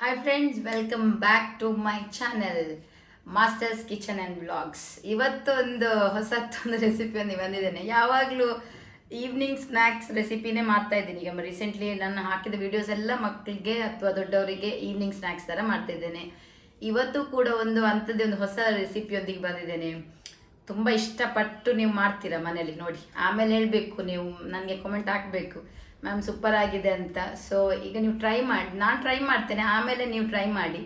Hi friends, welcome back to my channel masters kitchen and vlogs. ಇವತ್ತೊಂದು ಹೊಸತ್ತೊಂದು ರೆಸಿಪಿಯನ್ನು ಬಂದಿದ್ದೇನೆ. ಯಾವಾಗಲೂ ಈವ್ನಿಂಗ್ ಸ್ನ್ಯಾಕ್ಸ್ ರೆಸಿಪಿನೇ ಮಾಡ್ತಾ ಇದ್ದೀನಿ. ಈಗ ರೀಸೆಂಟ್ಲಿ ನಾನು ಹಾಕಿದ ವಿಡಿಯೋಸ್ ಎಲ್ಲ ಮಕ್ಕಳಿಗೆ ಅಥವಾ ದೊಡ್ಡವರಿಗೆ ಈವ್ನಿಂಗ್ ಸ್ನ್ಯಾಕ್ಸ್ ಥರ ಮಾಡ್ತಿದ್ದೇನೆ. ಇವತ್ತು ಕೂಡ ಒಂದು ಅಂಥದ್ದೇ ಒಂದು ಹೊಸ ರೆಸಿಪಿಯೊಂದಿಗೆ ಬಂದಿದ್ದೇನೆ. ತುಂಬ ಇಷ್ಟಪಟ್ಟು ನೀವು ಮಾಡ್ತೀರಾ ಮನೇಲಿ, ನೋಡಿ ಆಮೇಲೆ ಹೇಳಬೇಕು, ನೀವು ನನಗೆ ಕಮೆಂಟ್ ಹಾಕಬೇಕು ಮ್ಯಾಮ್ ಸೂಪರ್ ಆಗಿದೆ ಅಂತ. ಸೊ ಈಗ ನೀವು ಟ್ರೈ ಮಾಡಿ, ನಾನು ಟ್ರೈ ಮಾಡ್ತೇನೆ, ಆಮೇಲೆ ನೀವು ಟ್ರೈ ಮಾಡಿ.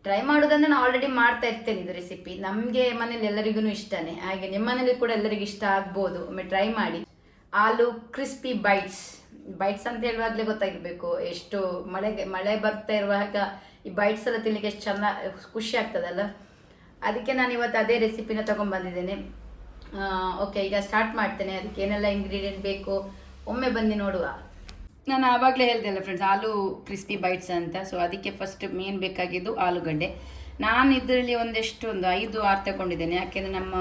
ಟ್ರೈ ಮಾಡೋದಂದ್ರೆ ನಾನು ಆಲ್ರೆಡಿ ಮಾಡ್ತಾ ಇರ್ತೇನೆ ಇದು ರೆಸಿಪಿ. ನಮಗೆ ಮನೇಲಿ ಎಲ್ಲರಿಗೂ ಇಷ್ಟನೇ, ಹಾಗೆ ನಿಮ್ಮ ಮನೇಲಿ ಕೂಡ ಎಲ್ಲರಿಗೂ ಇಷ್ಟ ಆಗ್ಬೋದು. ಒಮ್ಮೆ ಟ್ರೈ ಮಾಡಿ. ಆಲೂ ಕ್ರಿಸ್ಪಿ ಬೈಟ್ಸ್ ಅಂತ ಹೇಳುವಾಗಲೇ ಗೊತ್ತಾಗಿರಬೇಕು ಎಷ್ಟು ಮಳೆ ಬರ್ತಾ ಇರುವಾಗ ಈ ಬೈಟ್ಸ್ ಎಲ್ಲ ತಿನ್ನಲಿಕ್ಕೆ ಎಷ್ಟು ಚೆನ್ನಾಗಿ ಖುಷಿ ಆಗ್ತದಲ್ಲ. ಅದಕ್ಕೆ ನಾನು ಇವತ್ತು ಅದೇ ರೆಸಿಪಿನ ತೊಗೊಂಡ್ಬಂದಿದ್ದೇನೆ. ಓಕೆ, ಈಗ ಸ್ಟಾರ್ಟ್ ಮಾಡ್ತೇನೆ. ಅದಕ್ಕೆ ಏನೆಲ್ಲ ಇಂಗ್ರೀಡಿಯೆಂಟ್ ಬೇಕು ಒಮ್ಮೆ ಬನ್ನಿ ನೋಡುವ. ನಾನು ಆವಾಗಲೇ ಹೇಳ್ದೆ ಅಲ್ಲ ಫ್ರೆಂಡ್ಸ್, ಆಲೂ ಕ್ರಿಸ್ಪಿ ಬೈಟ್ಸ್ ಅಂತ. ಸೊ ಅದಕ್ಕೆ ಫಸ್ಟ್ ಮೇನ್ ಬೇಕಾಗಿದ್ದು ಆಲೂಗಡ್ಡೆ. ನಾನು ಇದರಲ್ಲಿ ಒಂದು 5-6 ತಗೊಂಡಿದ್ದೇನೆ. ಯಾಕೆಂದರೆ ನಮ್ಮ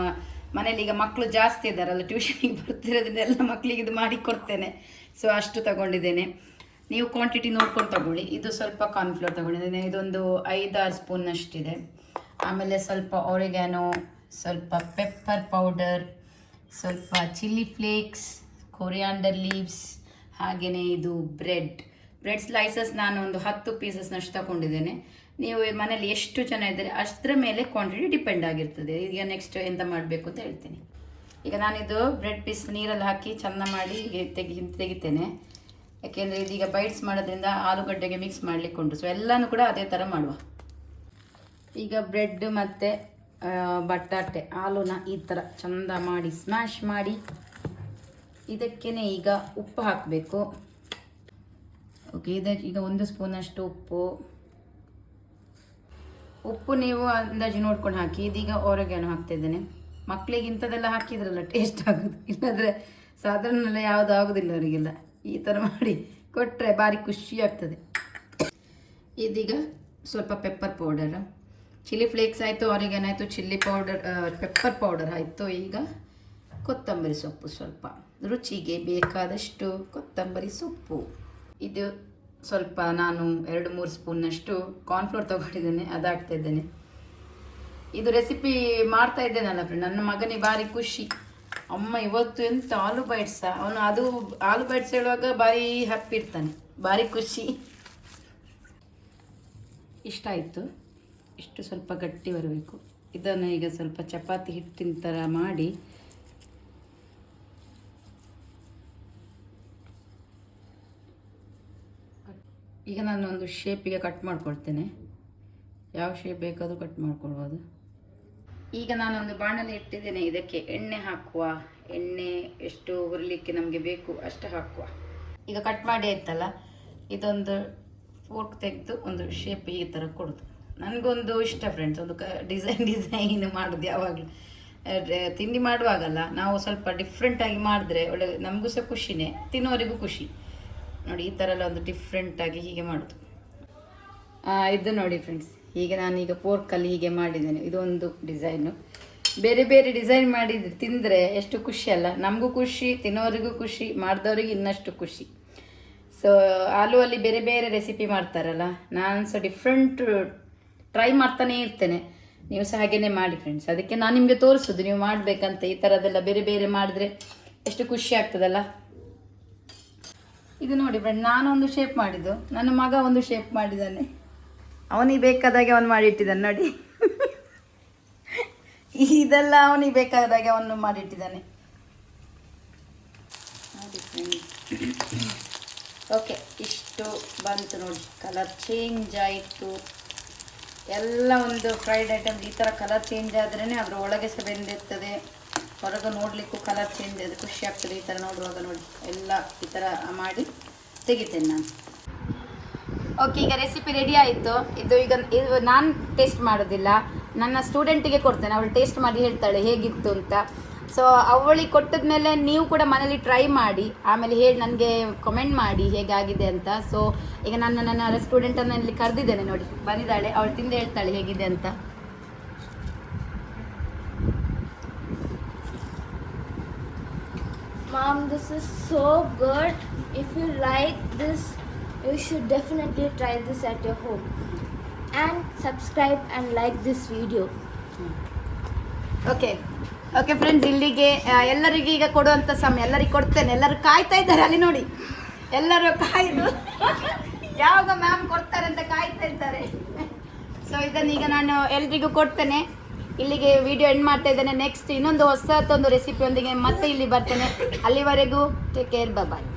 ಮನೇಲಿ ಈಗ ಮಕ್ಕಳು ಜಾಸ್ತಿ ಇದ್ದಾರಲ್ಲ, ಟ್ಯೂಷನಿಗೆ ಬರ್ತಿರೋದನ್ನೆಲ್ಲ ಮಕ್ಕಳಿಗೆ ಇದು ಮಾಡಿ ಕೊಡ್ತೇನೆ. ಸೊ ಅಷ್ಟು ತಗೊಂಡಿದ್ದೇನೆ. ನೀವು ಕ್ವಾಂಟಿಟಿ ನೋಡ್ಕೊಂಡು ತಗೊಳ್ಳಿ. ಇದು ಸ್ವಲ್ಪ ಕಾರ್ನ್ಫ್ಲೋರ್ ತಗೊಂಡಿದ್ದೇನೆ, ಇದೊಂದು 5-6 ಸ್ಪೂನಷ್ಟಿದೆ. ಆಮೇಲೆ ಸ್ವಲ್ಪ ಒರಿಗ್ಯಾನೋ, ಸ್ವಲ್ಪ ಪೆಪ್ಪರ್ ಪೌಡರ್, ಸ್ವಲ್ಪ ಚಿಲ್ಲಿ ಫ್ಲೇಕ್ಸ್, ಕೊರಿಯಾಂಡರ್ ಲೀವ್ಸ್, ಹಾಗೆಯೇ ಇದು ಬ್ರೆಡ್ ಸ್ಲೈಸಸ್ ನಾನು ಒಂದು 10 ಪೀಸಸ್ನಷ್ಟು ತಗೊಂಡಿದ್ದೇನೆ. ನೀವು ಮನೇಲಿ ಎಷ್ಟು ಜನ ಇದ್ದಾರೆ ಅಷ್ಟರ ಮೇಲೆ ಕ್ವಾಂಟಿಟಿ ಡಿಪೆಂಡ್ ಆಗಿರ್ತದೆ. ಈಗ ನೆಕ್ಸ್ಟ್ ಎಂತ ಮಾಡಬೇಕು ಅಂತ ಹೇಳ್ತೀನಿ. ಈಗ ನಾನಿದು ಬ್ರೆಡ್ ಪೀಸ್ ನೀರಲ್ಲಿ ಹಾಕಿ ಚೆಂದ ಮಾಡಿ ತೆಗಿತೇನೆ. ಯಾಕೆಂದರೆ ಇದೀಗ ಬೈಟ್ಸ್ ಮಾಡೋದ್ರಿಂದ ಆಲೂಗಡ್ಡೆಗೆ ಮಿಕ್ಸ್ ಮಾಡಲಿಕ್ಕೆ ಉಂಟು. ಸೊ ಎಲ್ಲನೂ ಕೂಡ ಅದೇ ಥರ ಮಾಡುವ. ಈಗ ಬ್ರೆಡ್ ಮತ್ತು ಬಟಾಟೆ ಆಲೂನ ಈ ಥರ ಚೆಂದ ಮಾಡಿ ಸ್ಮ್ಯಾಶ್ ಮಾಡಿ ಇದಕ್ಕೇ ಈಗ ಉಪ್ಪು ಹಾಕಬೇಕು. ಓಕೆ, ಇದಕ್ಕೆ ಈಗ 1 ಸ್ಪೂನಷ್ಟು ಉಪ್ಪು ನೀವು ಅಂದಾಜು ನೋಡ್ಕೊಂಡು ಹಾಕಿ. ಇದೀಗ ಒರಿಗ್ಯಾನೋ ಹಾಕ್ತಿದ್ದೇನೆ. ಮಕ್ಕಳಿಗೆ ಇಂಥದ್ದೆಲ್ಲ ಹಾಕಿದ್ರಲ್ಲ ಟೇಸ್ಟ್ ಆಗೋದು, ಇಲ್ಲಾಂದರೆ ಸಾಧಾರಣ ಯಾವುದು ಆಗೋದಿಲ್ಲ ಅವರಿಗೆಲ್ಲ. ಈ ಥರ ಮಾಡಿ ಕೊಟ್ಟರೆ ಭಾರಿ ಖುಷಿ ಆಗ್ತದೆ. ಇದೀಗ ಸ್ವಲ್ಪ ಪೆಪ್ಪರ್ ಪೌಡರ್, ಚಿಲ್ಲಿ ಫ್ಲೇಕ್ಸ್ ಆಯಿತು, ಒರಿಗ್ಯಾನೋ ಆಯಿತು, ಚಿಲ್ಲಿ ಪೌಡರ್, ಪೆಪ್ಪರ್ ಪೌಡರ್ ಆಯಿತು. ಈಗ ಕೊತ್ತಂಬರಿ ಸೊಪ್ಪು, ಸ್ವಲ್ಪ ರುಚಿಗೆ ಬೇಕಾದಷ್ಟು ಕೊತ್ತಂಬರಿ ಸೊಪ್ಪು. ಇದು ಸ್ವಲ್ಪ ನಾನು 2-3 ಸ್ಪೂನ್ನಷ್ಟು ಕಾರ್ನ್ಫ್ಲೋರ್ ತೊಗೊಂಡಿದ್ದೇನೆ, ಅದಾಗ್ತಾ ಇದ್ದೇನೆ. ಇದು ರೆಸಿಪಿ ಮಾಡ್ತಾ ಇದ್ದೇನಲ್ಲ ಫ್ರೆಂಡ್, ನನ್ನ ಮಗನಿಗೆ ಭಾರಿ ಖುಷಿ. ಅಮ್ಮ ಇವತ್ತು ಎಂತ ಆಲೂ ಬೈಟ್ಸ, ಅವನು ಅದು ಆಲೂ ಬೈಟ್ಸ್ ಹೇಳುವಾಗ ಭಾರಿ ಹ್ಯಾಪಿ ಇರ್ತಾನೆ, ಭಾರಿ ಖುಷಿ. ಇಷ್ಟ ಆಯಿತು. ಇಷ್ಟು ಸ್ವಲ್ಪ ಗಟ್ಟಿ ಬರಬೇಕು. ಇದನ್ನು ಈಗ ಸ್ವಲ್ಪ ಚಪಾತಿ ಹಿಟ್ಟಿನ ಥರ ಮಾಡಿ ಈಗ ನಾನು ಒಂದು ಶೇಪಿಗೆ ಕಟ್ ಮಾಡ್ಕೊಳ್ತೇನೆ. ಯಾವ ಶೇಪ್ ಬೇಕಾದರೂ ಕಟ್ ಮಾಡ್ಕೊಳ್ಬೋದು. ಈಗ ನಾನೊಂದು ಬಾಣಲೆ ಇಟ್ಟಿದ್ದೇನೆ. ಇದಕ್ಕೆ ಎಣ್ಣೆ ಹಾಕುವ. ಎಣ್ಣೆ ಎಷ್ಟು ಹುರಿಲಿಕ್ಕೆ ನಮಗೆ ಬೇಕು ಅಷ್ಟು ಹಾಕುವ. ಈಗ ಕಟ್ ಮಾಡಿ ಆಯ್ತಲ್ಲ, ಇದೊಂದು ಫೋರ್ಕ್ ತೆಗೆದು ಒಂದು ಶೇಪ್ ಈ ಥರ ಕೊಡೋದು. ನನಗೊಂದು ಇಷ್ಟ ಫ್ರೆಂಡ್ಸ್, ಒಂದು ಡಿಸೈನ್ ಮಾಡೋದು. ಯಾವಾಗಲೂ ತಿಂಡಿ ಮಾಡುವಾಗಲ್ಲ ನಾವು ಸ್ವಲ್ಪ ಡಿಫ್ರೆಂಟಾಗಿ ಮಾಡಿದ್ರೆ ಒಳ್ಳೆ, ನಮಗೂ ಸಹ ಖುಷಿನೇ, ತಿನ್ನೋರಿಗೂ ಖುಷಿ. ನೋಡಿ ಈ ಥರ ಎಲ್ಲ ಒಂದು ಡಿಫ್ರೆಂಟಾಗಿ ಹೀಗೆ ಮಾಡೋದು. ಇದು ನೋಡಿ ಫ್ರೆಂಡ್ಸ್, ಹೀಗೆ ನಾನೀಗ ಫೋರ್ಕಲ್ಲಿ ಹೀಗೆ ಮಾಡಿದ್ದೇನೆ. ಇದೊಂದು ಡಿಸೈನು. ಬೇರೆ ಬೇರೆ ಡಿಸೈನ್ ಮಾಡಿ ತಿಂದರೆ ಎಷ್ಟು ಖುಷಿ ಅಲ್ಲ, ನಮಗೂ ಖುಷಿ, ತಿನ್ನೋರಿಗೂ ಖುಷಿ, ಮಾಡಿದವ್ರಿಗೆ ಇನ್ನಷ್ಟು ಖುಷಿ. ಸೊ ಆಲೂವಲ್ಲಿ ಬೇರೆ ಬೇರೆ ರೆಸಿಪಿ ಮಾಡ್ತಾರಲ್ಲ, ನಾನು ಸಹ ಡಿಫ್ರೆಂಟ್ ಟ್ರೈ ಮಾಡ್ತಾನೇ ಇರ್ತೇನೆ. ನೀವು ಸಹ ಹಾಗೇನೆ ಮಾಡಿ ಫ್ರೆಂಡ್ಸ್. ಅದಕ್ಕೆ ನಾನು ನಿಮಗೆ ತೋರಿಸೋದು ನೀವು ಮಾಡಬೇಕಂತ. ಈ ಥರದ್ದೆಲ್ಲ ಬೇರೆ ಬೇರೆ ಮಾಡಿದ್ರೆ ಎಷ್ಟು ಖುಷಿ ಆಗ್ತದಲ್ಲ. ಇದು ನೋಡಿ ಫ್ರೆಂಡ್, ನಾನೊಂದು ಶೇಪ್ ಮಾಡಿದ್ದು, ನನ್ನ ಮಗ ಒಂದು ಶೇಪ್ ಮಾಡಿದ್ದಾನೆ. ಅವನಿಗೆ ಬೇಕಾದಾಗೆ ಅವನು ಮಾಡಿಟ್ಟಿದ್ದಾನೆ ನೋಡಿ. ಇದೆಲ್ಲ ಅವನಿಗೆ ಬೇಕಾದಾಗೆ ಅವನು ಮಾಡಿಟ್ಟಿದ್ದಾನೆ ನೋಡಿ ಫ್ರೆಂಡ್. ಓಕೆ, ಇಷ್ಟು ಬಂತು ನೋಡಿ, ಕಲರ್ ಚೇಂಜ್ ಆಯಿತು. ಎಲ್ಲ ಒಂದು ಫ್ರೈಡ್ ಐಟಮ್ ಈ ಥರ ಕಲರ್ ಚೇಂಜ್ ಆದ್ರೇ ಅದರ ಒಳಗೆ ಸಹ ಬೆಂದಿರ್ತದೆ, ಹೊರಗೆ ನೋಡಲಿಕ್ಕೂ ಕಲರ್ ಚೇಂಜ್ ಅದು ಖುಷಿ ಆಗ್ತದೆ. ಈ ಥರ ನೋಡುವಾಗ ನೋಡಿ, ಎಲ್ಲ ಈ ಥರ ಮಾಡಿ ತೆಗಿತೇನೆ ನಾನು. ಓಕೆ, ಈಗ ರೆಸಿಪಿ ರೆಡಿ ಆಯಿತು. ಇದು ನಾನು ಟೇಸ್ಟ್ ಮಾಡೋದಿಲ್ಲ, ನನ್ನ ಸ್ಟೂಡೆಂಟಿಗೆ ಕೊಡ್ತೇನೆ, ಅವಳು ಟೇಸ್ಟ್ ಮಾಡಿ ಹೇಳ್ತಾಳೆ ಹೇಗಿತ್ತು ಅಂತ. ಸೊ ಅವಳಿಗೆ ಕೊಟ್ಟಿದ ಮೇಲೆ ನೀವು ಕೂಡ ಮನೇಲಿ ಟ್ರೈ ಮಾಡಿ, ಆಮೇಲೆ ಹೇಳಿ ನನಗೆ ಕಮೆಂಟ್ ಮಾಡಿ ಹೇಗಾಗಿದೆ ಅಂತ. ಸೊ ಈಗ ನಾನು ನನ್ನ ಸ್ಟೂಡೆಂಟನ್ನು ಇಲ್ಲಿ ಕರೆದಿದ್ದೇನೆ, ನೋಡಿ ಬಂದಿದ್ದಾಳೆ, ಅವಳು ತಿಂದು ಹೇಳ್ತಾಳೆ ಹೇಗಿದೆ ಅಂತ. Mom, this is so good. If you like this You should definitely try this at your home. And subscribe and like this video. Okay okay friends, ಇಲ್ಲಿಗೆ ಎಲ್ಲರಿಗೆ ಈಗ ಕೊಡುವಂಥ ಸಮಯ. ಎಲ್ಲರಿಗೆ ಕೊಡ್ತೇನೆ. ಎಲ್ಲರೂ ಕಾಯ್ತಾ ಇದ್ದಾರೆ ಅಲ್ಲಿ ನೋಡಿ. ಎಲ್ಲರೂ ಕಾಯ್ದು ಯಾವಾಗ ಮ್ಯಾಮ್ ಕೊಡ್ತಾರೆ ಅಂತ ಕಾಯ್ತಾ ಇದ್ದಾರೆ. ಸೊ ಇದನ್ನೀಗ ನಾನು ಎಲ್ರಿಗೂ ಕೊಡ್ತೇನೆ. ಇಲ್ಲಿಗೆ ವಿಡಿಯೋ ಎಂಡ್ ಮಾಡ್ತಾ ಇದ್ದೇನೆ. ನೆಕ್ಸ್ಟ್ ಇನ್ನೊಂದು ಹೊಸದೊಂದು ರೆಸಿಪಿಯೊಂದಿಗೆ ಮತ್ತೆ ಇಲ್ಲಿ ಬರ್ತೇನೆ. ಅಲ್ಲಿವರೆಗೂ ಟೇಕ್ ಕೇರ್, ಬಾಯ್.